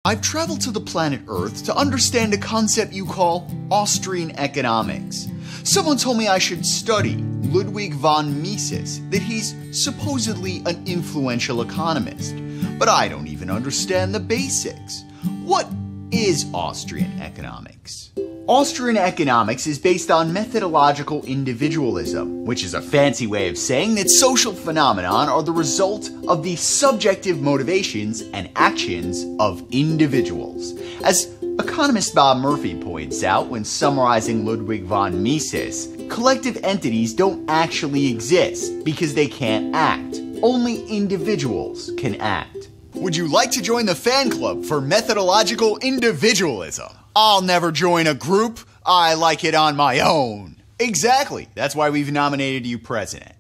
I've traveled to the planet Earth to understand a concept you call Austrian economics. Someone told me I should study Ludwig von Mises, that he's supposedly an influential economist. But I don't even understand the basics. What is Austrian economics? Austrian economics is based on methodological individualism, which is a fancy way of saying that social phenomena are the result of the subjective motivations and actions of individuals. As economist Bob Murry points out when summarizing Ludwig von Mises, collective entities don't actually exist because they can't act. Only individuals can act. Would you like to join the fan club for methodological individualism? I'll never join a group. I like it on my own. Exactly. That's why we've nominated you president.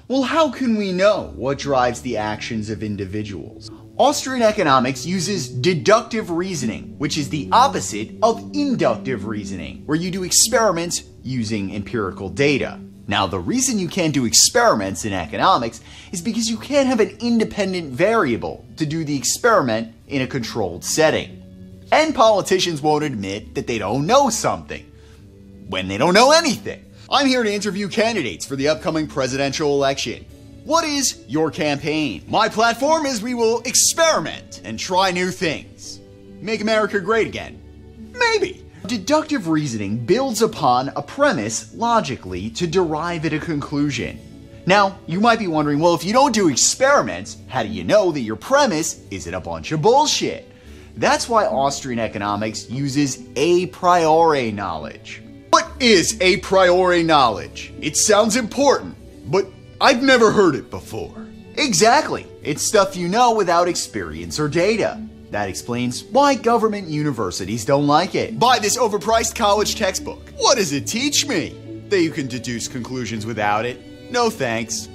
Well, how can we know what drives the actions of individuals? Austrian economics uses deductive reasoning, which is the opposite of inductive reasoning, where you do experiments using empirical data. Now, the reason you can't do experiments in economics is because you can't have an independent variable to do the experiment in a controlled setting. And politicians won't admit that they don't know something when they don't know anything. I'm here to interview candidates for the upcoming presidential election. What is your campaign? My platform is we will experiment and try new things. Make America great again. Maybe. Deductive reasoning builds upon a premise logically to derive at a conclusion. Now, you might be wondering, well, if you don't do experiments, how do you know that your premise isn't a bunch of bullshit? That's why Austrian economics uses a priori knowledge. What is a priori knowledge? It sounds important, but I've never heard it before. Exactly. It's stuff you know without experience or data. That explains why government universities don't like it. Buy this overpriced college textbook. What does it teach me? That you can deduce conclusions without it? No thanks.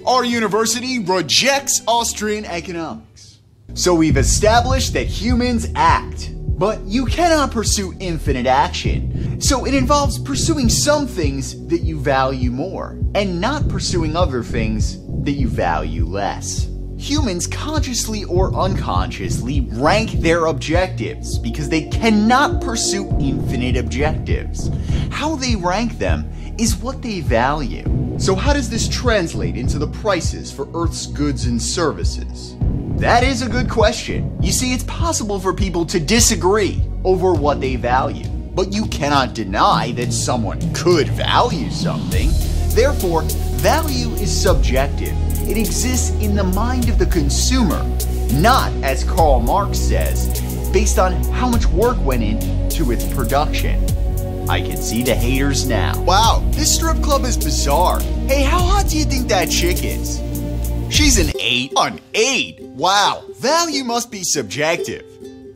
Our university rejects Austrian economics. So we've established that humans act, but you cannot pursue infinite action. So it involves pursuing some things that you value more, and not pursuing other things that you value less. Humans consciously or unconsciously rank their objectives because they cannot pursue infinite objectives. How they rank them is what they value. So how does this translate into the prices for Earth's goods and services? That is a good question. You see, it's possible for people to disagree over what they value, but you cannot deny that someone could value something. Therefore, value is subjective. It exists in the mind of the consumer, not, as Karl Marx says, based on how much work went into its production. I can see the haters now. Wow, this strip club is bizarre. Hey, how hot do you think that chick is? She's an 8. An 8? Wow, value must be subjective.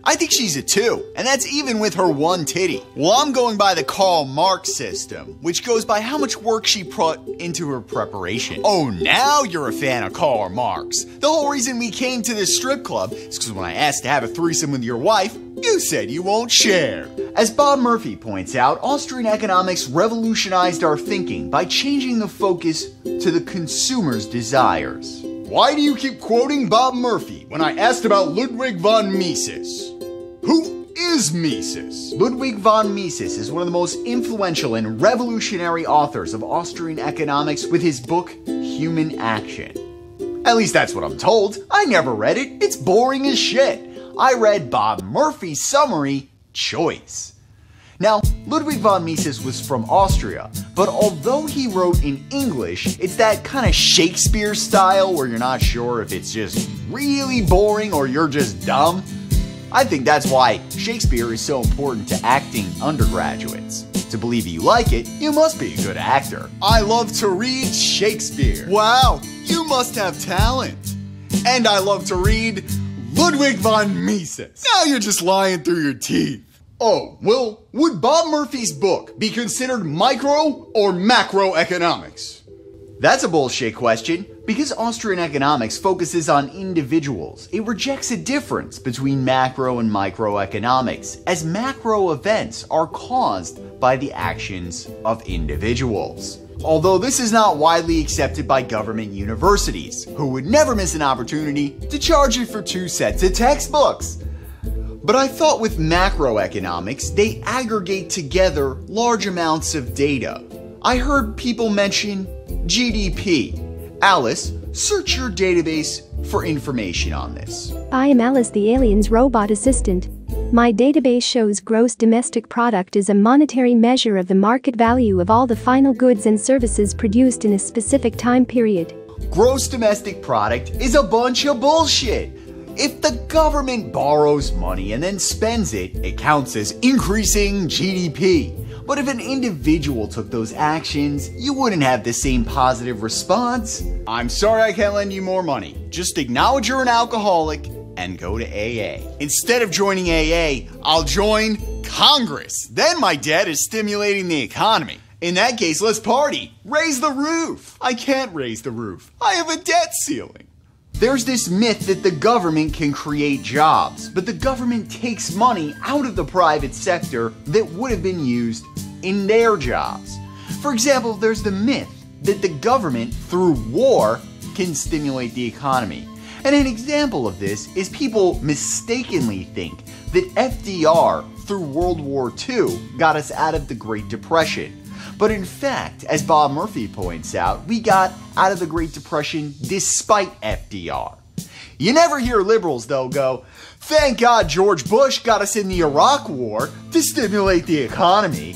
I think she's a 2, and that's even with her one titty. Well, I'm going by the Karl Marx system, which goes by how much work she put into her preparation. Oh, now you're a fan of Karl Marx. The whole reason we came to this strip club is because when I asked to have a threesome with your wife, you said you won't share. As Bob Murry points out, Austrian economics revolutionized our thinking by changing the focus to the consumer's desires. Why do you keep quoting Bob Murry when I asked about Ludwig von Mises? Who is Mises? Ludwig von Mises is one of the most influential and revolutionary authors of Austrian economics with his book, Human Action. At least that's what I'm told. I never read it. It's boring as shit. I read Bob Murphy's summary, Choice. Now, Ludwig von Mises was from Austria, but although he wrote in English, it's that kind of Shakespeare style where you're not sure if it's just really boring or you're just dumb. I think that's why Shakespeare is so important to acting undergraduates. To believe you like it, you must be a good actor. I love to read Shakespeare. Wow, you must have talent. And I love to read Ludwig von Mises. Now you're just lying through your teeth. Oh, well, would Bob Murphy's book be considered micro or macroeconomics? That's a bullshit question. Because Austrian economics focuses on individuals, it rejects a difference between macro and microeconomics, as macro events are caused by the actions of individuals. Although this is not widely accepted by government universities, who would never miss an opportunity to charge you for 2 sets of textbooks. But I thought with macroeconomics, they aggregate together large amounts of data. I heard people mention GDP. Alice, search your database for information on this. I am Alice, the alien's robot assistant. My database shows gross domestic product is a monetary measure of the market value of all the final goods and services produced in a specific time period. Gross domestic product is a bunch of bullshit. If the government borrows money and then spends it, it counts as increasing GDP. But if an individual took those actions, you wouldn't have the same positive response. I'm sorry I can't lend you more money. Just acknowledge you're an alcoholic and go to AA. Instead of joining AA, I'll join Congress. Then my debt is stimulating the economy. In that case, let's party. Raise the roof. I can't raise the roof. I have a debt ceiling. There's this myth that the government can create jobs, but the government takes money out of the private sector that would have been used in their jobs. For example, there's the myth that the government, through war, can stimulate the economy. And an example of this is people mistakenly think that FDR, through World War II, got us out of the Great Depression. But in fact, as Bob Murphy points out, we got out of the Great Depression despite FDR. You never hear liberals, though, go, "Thank God George Bush got us in the Iraq War to stimulate the economy."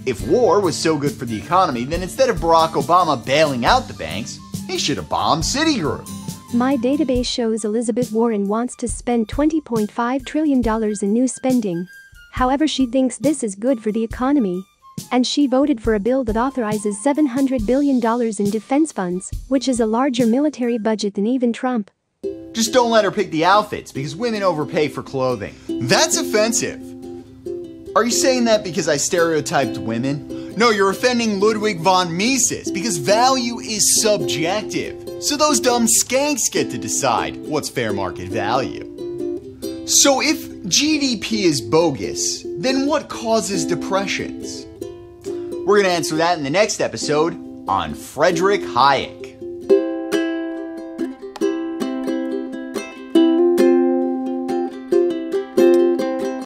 If war was so good for the economy, then instead of Barack Obama bailing out the banks, he should have bombed Citigroup. My database shows Elizabeth Warren wants to spend $20.5 trillion in new spending. However, she thinks this is good for the economy. And she voted for a bill that authorizes $700 billion in defense funds, which is a larger military budget than even Trump. Just don't let her pick the outfits because women overpay for clothing. That's offensive. Are you saying that because I stereotyped women? No, you're offending Ludwig von Mises because value is subjective. So those dumb skanks get to decide what's fair market value. So if GDP is bogus, then what causes depressions? We're going to answer that in the next episode on Friedrich Hayek.